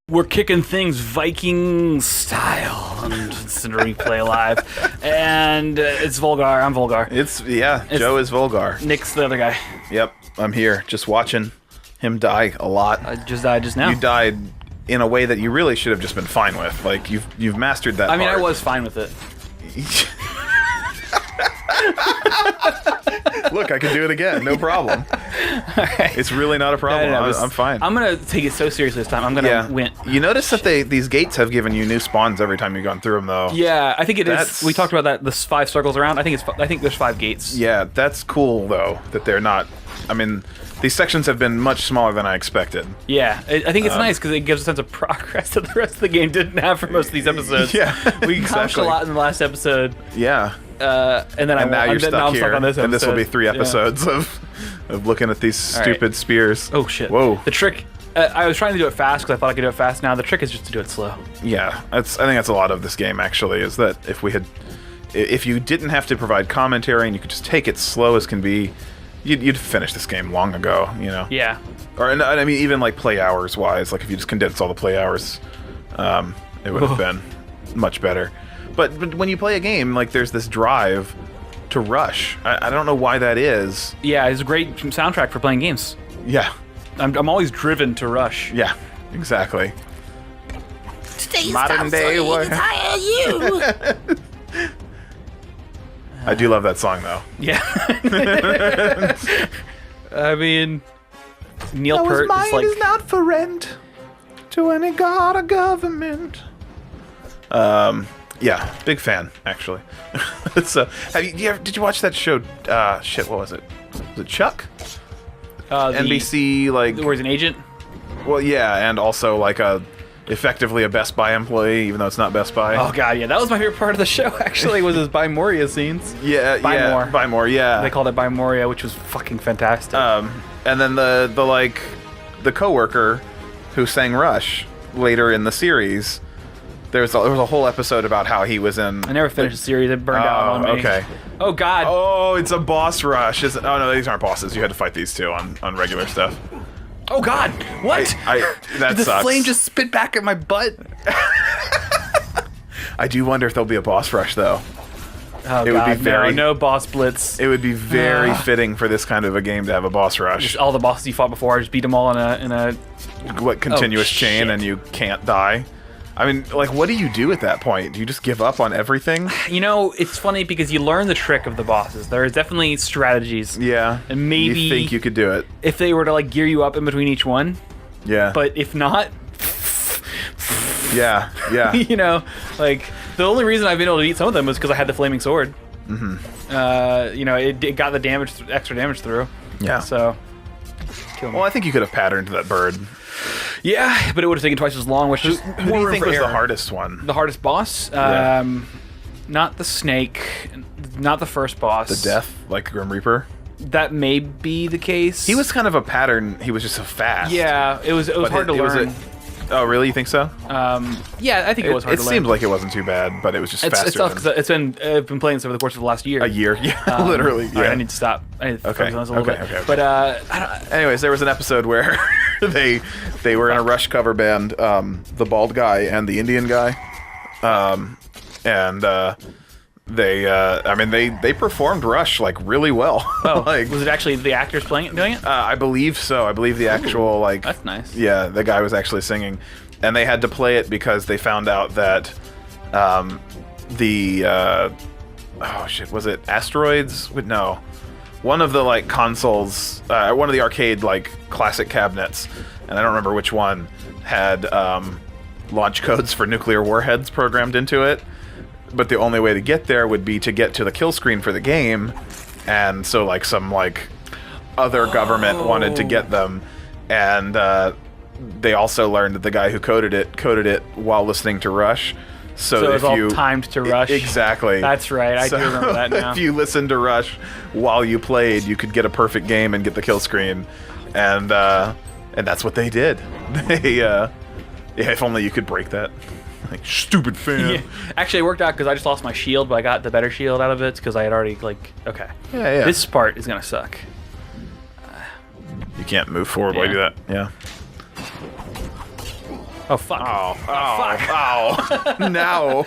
We're kicking things Viking style on Instant Replay Live. And it's Volgarr. I'm Volgarr. Joe is Volgarr. Nick's the other guy. Yep, I'm here just watching him die a lot. I just died just now. You died in a way that you really should have just been fine with. Like, you've mastered that I mean, part. I was fine with it. Look, I can do it again. No problem. Right. It's really not a problem. No, I'm fine. I'm going to take it so seriously this time. I'm going to win. You notice that these gates have given you new spawns every time you've gone through them, though. Yeah, I think it is. We talked about that. The 5 circles around. I think there's 5 gates. Yeah, that's cool, though, that they're not... I mean, these sections have been much smaller than I expected. Yeah, I think it's nice because it gives a sense of progress that the rest of the game didn't have for most of these episodes. Yeah, we accomplished a lot in the last episode. Yeah. And then now you're stuck here, on this episode. and this will be 3 episodes of looking at these stupid spears. Oh shit! Whoa! The trick. I was trying to do it fast because I thought I could do it fast. Now the trick is just to do it slow. Yeah, I think that's a lot of this game actually. Is that if you didn't have to provide commentary and you could just take it slow as can be, you'd finish this game long ago. You know. Yeah. Or I mean, even like play hours wise, like if you just condense all the play hours, it would have been much better. But when you play a game, like there's this drive to rush. I don't know why that is. Yeah, it's a great soundtrack for playing games. Yeah. I'm always driven to rush. Yeah, exactly. Stay Modern day work. you. I do love that song though. Yeah. I mean, Neil Peart is like... is not for rent to any god or government. Yeah, big fan actually. It's did you watch that show? Shit, what was it? Was it Chuck? NBC, like where he's an agent. Well, yeah, and also like effectively a Best Buy employee, even though it's not Best Buy. Oh god, yeah, that was my favorite part of the show. Actually, was his Buy Moria scenes. Yeah, Buy More, yeah. They called it Buy Moria, which was fucking fantastic. And then the coworker who sang Rush later in the series. There was a whole episode about how he was in... I never finished the series. It burned out on me. Okay. Oh, God. Oh, it's a boss rush. Oh, no, these aren't bosses. You had to fight these two on regular stuff. Oh, God. What? That Did the sucks. flame just spit back at my butt? I do wonder if there'll be a boss rush, though. Oh, God, no boss blitz. It would be very fitting for this kind of a game to have a boss rush. Just all the bosses you fought before, just beat them all in a continuous chain, and you can't die. I mean, like, what do you do at that point? Do you just give up on everything? You know, it's funny because you learn the trick of the bosses. There is definitely strategies. Yeah. And maybe... You think you could do it. If they were to, like, gear you up in between each one. Yeah. But if not... Yeah. You know, like, the only reason I've been able to beat some of them was because I had the flaming sword. Mm-hmm. You know, it got the extra damage through. Yeah. So... Kill me. Well, I think you could have patterned that bird. Yeah, but it would have taken twice as long, which is Who do you think was the hardest one? The hardest boss? Yeah. Not the snake, not the first boss. The death, like Grim Reaper? That may be the case. He was kind of a pattern. He was just so fast. Yeah, it was hard to learn. Oh, really? You think so? Yeah, I think it was hard to learn. It seemed like it wasn't too bad, but it was just faster. It's tough because I've been playing this over the course of the last year. A year? Yeah, literally. Yeah. Right, I need to stop. I need to focus on this a little bit. Okay. But, anyways, there was an episode where they were in a Rush cover band, the bald guy and the Indian guy, they performed Rush like really well. Oh, like, was it actually the actors doing it? I believe so. I believe the actual that's nice. Yeah, the guy was actually singing, and they had to play it because they found out that was it Asteroids? No. One of the like consoles, one of the arcade like classic cabinets, and I don't remember which one, had launch codes for nuclear warheads programmed into it. But the only way to get there would be to get to the kill screen for the game, and so like some like other government wanted to get them, and they also learned that the guy who coded it while listening to Rush. So it's all timed to Rush. Exactly. That's right. I do remember that now. If you listened to Rush while you played, you could get a perfect game and get the kill screen, and that's what they did. If only you could break that. Like, stupid fan. Yeah. Actually, it worked out because I just lost my shield, but I got the better shield out of it because I had already, like, okay. Yeah. This part is going to suck. You can't move forward while you do that. Yeah. Oh fuck. Oh, now.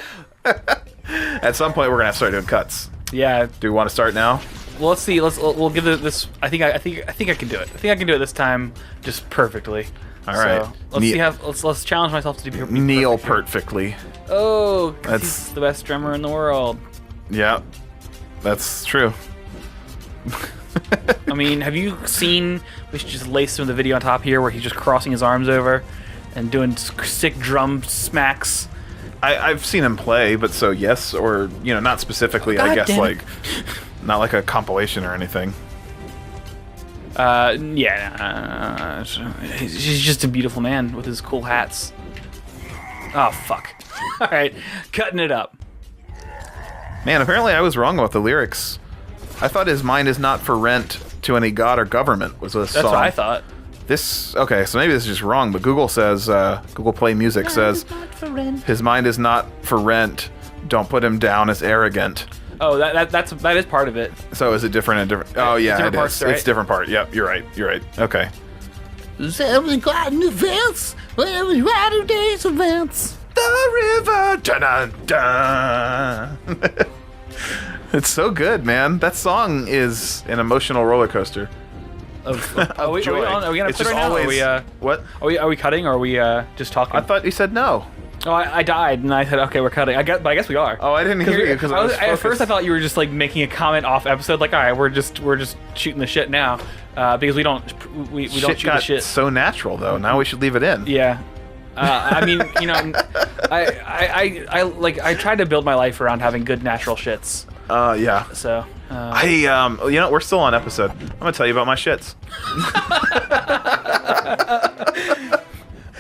At some point, we're gonna have to start doing cuts. Yeah. Do we want to start now? Well, let's see. We'll give it this. I think I can do it. I think I can do it this time, just perfectly. All right. So, let's see how. Let's challenge myself to do kneel perfectly. Oh, That's he's the best drummer in the world. Yeah, that's true. I mean, have you seen? We should just lace some of the video on top here, where he's just crossing his arms over and doing sick drum smacks. I've seen him play, but so yes, or not specifically. God I guess damn it. like not like a compilation or anything. Yeah. He's just a beautiful man with his cool hats. Oh fuck! All right, cutting it up. Man, apparently I was wrong about the lyrics. I thought his mind is not for rent to any god or government was a song. That's what I thought. Okay, so maybe this is just wrong, but Google says, Google Play Music says, his mind is not for rent, don't put him down as arrogant. Oh, that is part of it. So is it different? Oh yeah, different it parts, is. right? It's different part. Yep, you're right. Okay. Seven garden events, every rider days events. The river, dun-dun-dun. It's so good, man. That song is an emotional roller coaster. Are we joy. gonna It's put it just right now? always- What? Are we cutting or are we just talking? I thought you said no. Oh, I died and I said okay, we're cutting. But I guess we are. Oh, I didn't hear you because at first I thought you were just like making a comment off episode, like all right, we're just shooting the shit now, because we don't don't shoot the shit. So natural though. Now we should leave it in. Yeah. I mean, I tried to build my life around having good natural shits. Yeah. So. We're still on episode. I'm gonna tell you about my shits.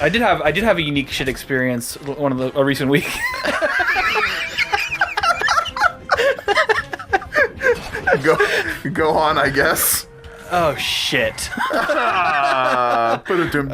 I did have a unique shit experience a recent week. Go on, I guess. Oh shit. Put-a-dum.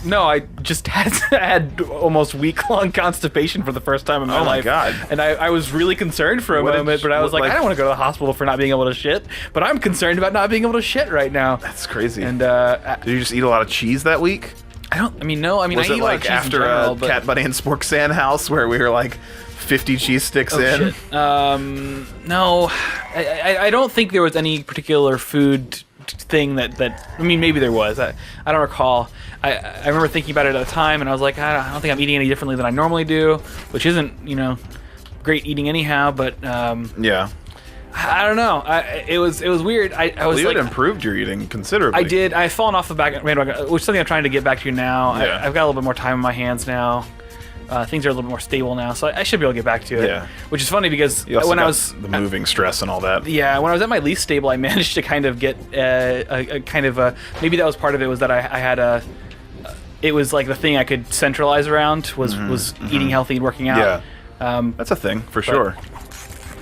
No, I just had almost week-long constipation for the first time in my life. Oh my god. And I was really concerned for a moment, but I was like, I don't want to go to the hospital for not being able to shit, but I'm concerned about not being able to shit right now. That's crazy. And did you just eat a lot of cheese that week? No. I mean, Was I it eat like after general, a Cat Buddy and Spork Sand house where we were like 50 cheese sticks in? Shit. No, I don't think there was any particular food thing that I mean, maybe there was. I don't recall. I remember thinking about it at the time, and I was like, I don't think I'm eating any differently than I normally do, which isn't great eating anyhow. But Yeah. I don't know. It was weird. I was You like, had improved your eating considerably. I did. I've fallen off the bandwagon, which is something I'm trying to get back to now. Yeah. I've got a little bit more time in my hands now. Things are a little bit more stable now, so I should be able to get back to it. Yeah. Which is funny because You also when I got was the moving stress and all that. yeah, when I was at my least stable, I managed to kind of get a kind of a maybe that was part of it was that I had a it was like the thing I could centralize around was eating healthy and working out. Yeah. That's a thing for sure.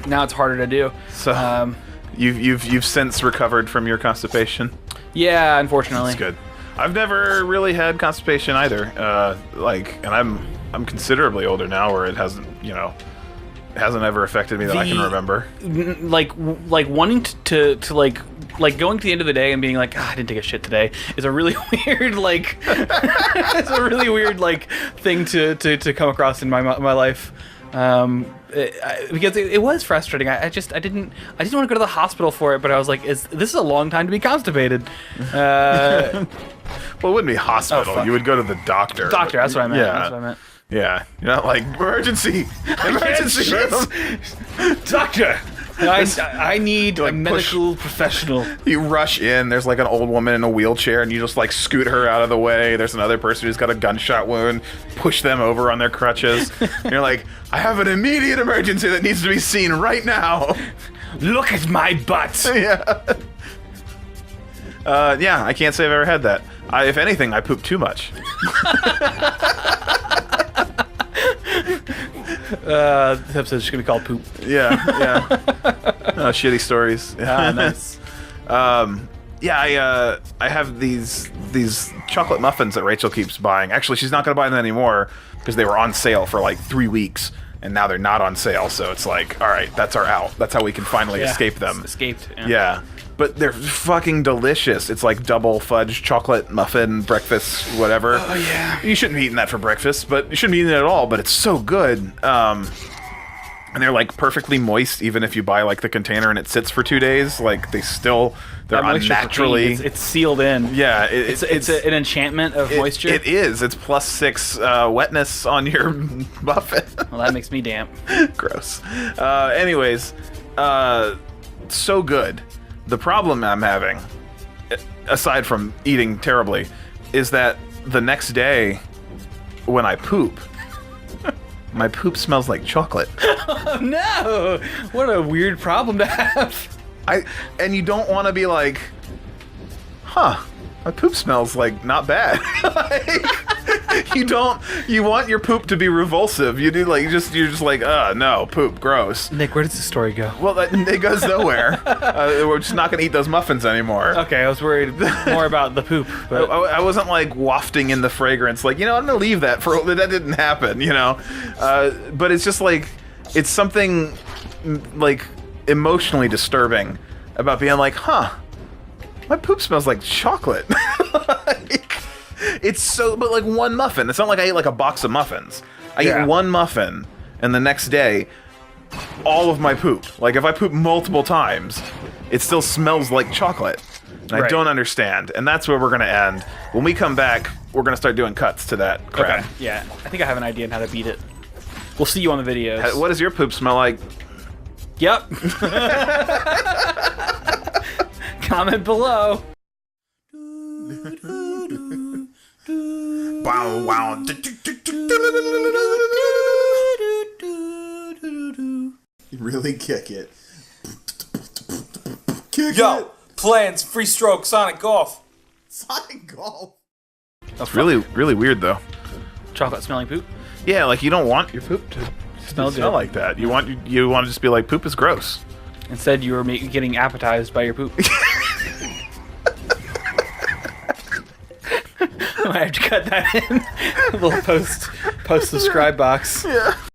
Now it's harder to do. So you've since recovered from your constipation. Yeah, unfortunately. That's good. I've never really had constipation either. And I'm considerably older now, where it hasn't ever affected me that I can remember. Like wanting to like going to the end of the day and being like, I didn't take a shit today is a really weird it's a really weird thing to come across in my life. Because it was frustrating. I didn't want to go to the hospital for it, but I was like, this is a long time to be constipated. Well, it wouldn't be hospital. fuck. You would go to the doctor. Doctor, that's what I meant. Yeah. That's what I meant. Yeah. You're not like, emergency room. Doctor, I need a medical professional. You rush in, there's like an old woman in a wheelchair, and you just like scoot her out of the way. There's another person who's got a gunshot wound, push them over on their crutches. And you're like, I have an immediate emergency that needs to be seen right now. Look at my butt. Yeah. Yeah, I can't say I've ever had that. If anything, I poop too much. This episode's just gonna be called poop. Yeah. Shitty stories. Nice. Yeah, I have these chocolate muffins that Rachel keeps buying. Actually, she's not going to buy them anymore because they were on sale for like 3 weeks, and now they're not on sale. So it's like, all right, that's our out. That's how we can finally escape them. Escaped. Yeah. but they're fucking delicious. It's like double fudge chocolate muffin breakfast, whatever. Oh yeah. You shouldn't be eating that for breakfast, but you shouldn't be eating it at all. But it's so good. And they're like perfectly moist, even if you buy like the container and it sits for 2 days. Like they're unnaturally. It's sealed in. Yeah, it's an enchantment of moisture. It is. It's +6 wetness on your muffin. Well, that makes me damp. Gross. Anyways, so good. The problem I'm having, aside from eating terribly, is that the next day when I poop, my poop smells like chocolate. Oh no! What a weird problem to have. And you don't want to be like, huh, my poop smells like not bad. You want your poop to be revulsive. You do like, you're just like, no, poop, gross. Nick, where does the story go? Well, it goes nowhere. We're just not gonna eat those muffins anymore. Okay, I was worried more about the poop. But I wasn't like wafting in the fragrance, like, I'm gonna leave that for, that didn't happen, But it's just like, it's something like emotionally disturbing about being like, huh, my poop smells like chocolate. It's so, but like one muffin. It's not like I ate like a box of muffins. I eat one muffin, and the next day, all of my poop. Like if I poop multiple times, it still smells like chocolate. And I don't understand. And that's where we're gonna end. When we come back, we're gonna start doing cuts to that crap. Okay. Yeah, I think I have an idea on how to beat it. We'll see you on the videos. What does your poop smell like? Yep. Comment below. Wow, wow. Really kick it. Yo, plans, free stroke, Sonic Golf. Sonic Golf. That's really, really weird though. Chocolate smelling poop. Yeah, like you don't want your poop to smell good. like that. You want to just be like, poop is gross. Instead, you were getting appetized by your poop. I have to cut that in. A little post subscribe box. Yeah.